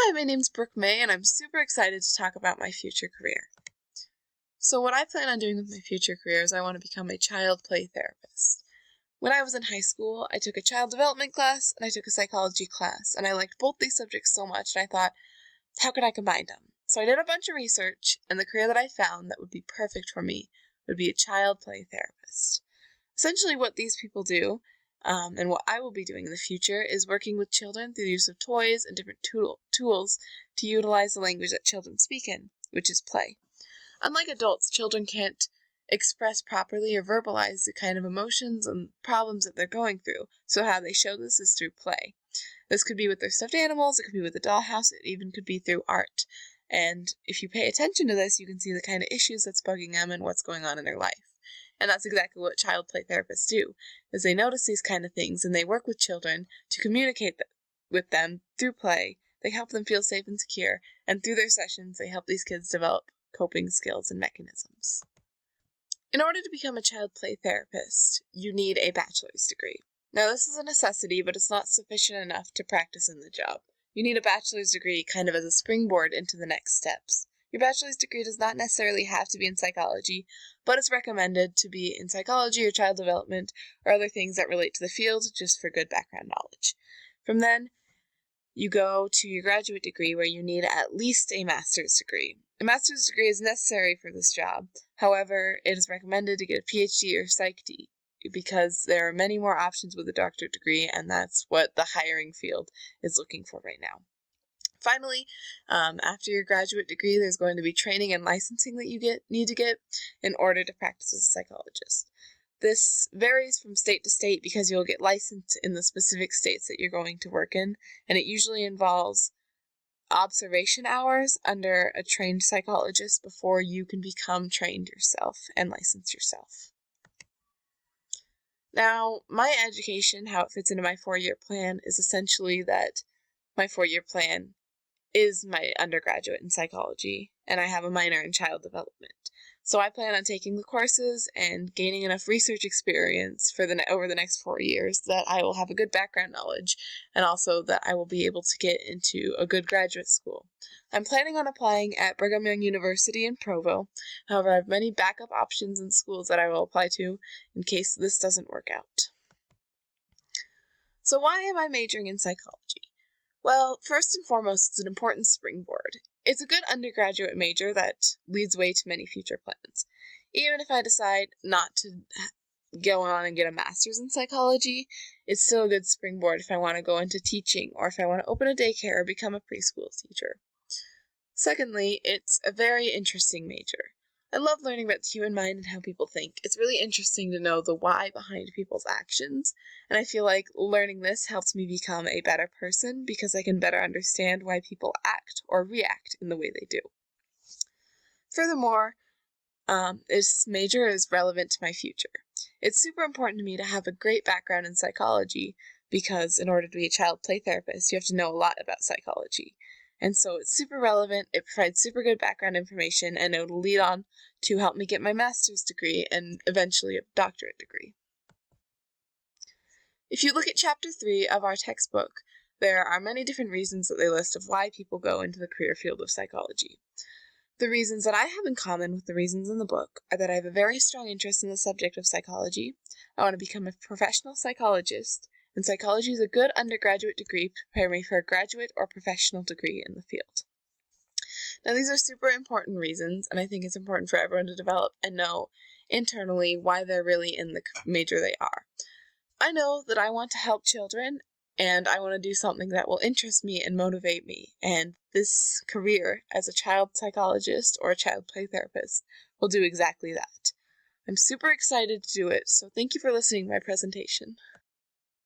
Hi, my name's Brooke May, and I'm super excited to talk about my future career. So what I plan on doing with my future career is I want to become a child play therapist. When I was in high school, I took a child development class and I took a psychology class, and I liked both these subjects so much, and I thought, how could I combine them? So I did a bunch of research, and the career that I found that would be perfect for me would be a child play therapist. Essentially what these people do, and what I will be doing in the future, is working with children through the use of toys and different tools to utilize the language that children speak in, which is play. Unlike adults, children can't express properly or verbalize the kind of emotions and problems that they're going through, so how they show this is through play. This could be with their stuffed animals, it could be with a dollhouse, it even could be through art. And if you pay attention to this, you can see the kind of issues that's bugging them and what's going on in their life. And that's exactly what child play therapists do, is they notice these kind of things and they work with children to communicate with them through play. They help them feel safe and secure, and through their sessions, they help these kids develop coping skills and mechanisms. In order to become a child play therapist, you need a bachelor's degree. Now, this is a necessity, but it's not sufficient enough to practice in the job. You need a bachelor's degree kind of as a springboard into the next steps. Your bachelor's degree does not necessarily have to be in psychology, but it's recommended to be in psychology or child development or other things that relate to the field, just for good background knowledge. From then, you go to your graduate degree, where you need at least a master's degree. A master's degree is necessary for this job. However, it is recommended to get a PhD or PsyD, because there are many more options with a doctorate degree, and that's what the hiring field is looking for right now. Finally, after your graduate degree, there's going to be training and licensing that you need to get in order to practice as a psychologist. This varies from state to state because you'll get licensed in the specific states that you're going to work in, and it usually involves observation hours under a trained psychologist before you can become trained yourself and license yourself. Now, my education, how it fits into my 4-year plan, is essentially that my 4-year plan is my undergraduate in psychology, and I have a minor in child development. So I plan on taking the courses and gaining enough research experience for over the next 4 years that I will have a good background knowledge, and also that I will be able to get into a good graduate school. I'm planning on applying at Brigham Young University in Provo. However, I have many backup options in schools that I will apply to in case this doesn't work out. So why am I majoring in psychology? Well, first and foremost, it's an important springboard. It's a good undergraduate major that leads way to many future plans. Even if I decide not to go on and get a master's in psychology, it's still a good springboard if I want to go into teaching, or if I want to open a daycare or become a preschool teacher. Secondly, it's a very interesting major. I love learning about the human mind and how people think. It's really interesting to know the why behind people's actions, and I feel like learning this helps me become a better person because I can better understand why people act or react in the way they do. Furthermore, this major is relevant to my future. It's super important to me to have a great background in psychology because in order to be a child play therapist, you have to know a lot about psychology. And so it's super relevant, it provides super good background information, and it will lead on to help me get my master's degree and eventually a doctorate degree. If you look at chapter 3 of our textbook, there are many different reasons that they list of why people go into the career field of psychology. The reasons that I have in common with the reasons in the book are that I have a very strong interest in the subject of psychology, I want to become a professional psychologist, and psychology is a good undergraduate degree to prepare me for a graduate or professional degree in the field. Now, these are super important reasons, and I think it's important for everyone to develop and know internally why they're really in the major they are. I know that I want to help children, and I want to do something that will interest me and motivate me, and this career as a child psychologist or a child play therapist will do exactly that. I'm super excited to do it, so thank you for listening to my presentation.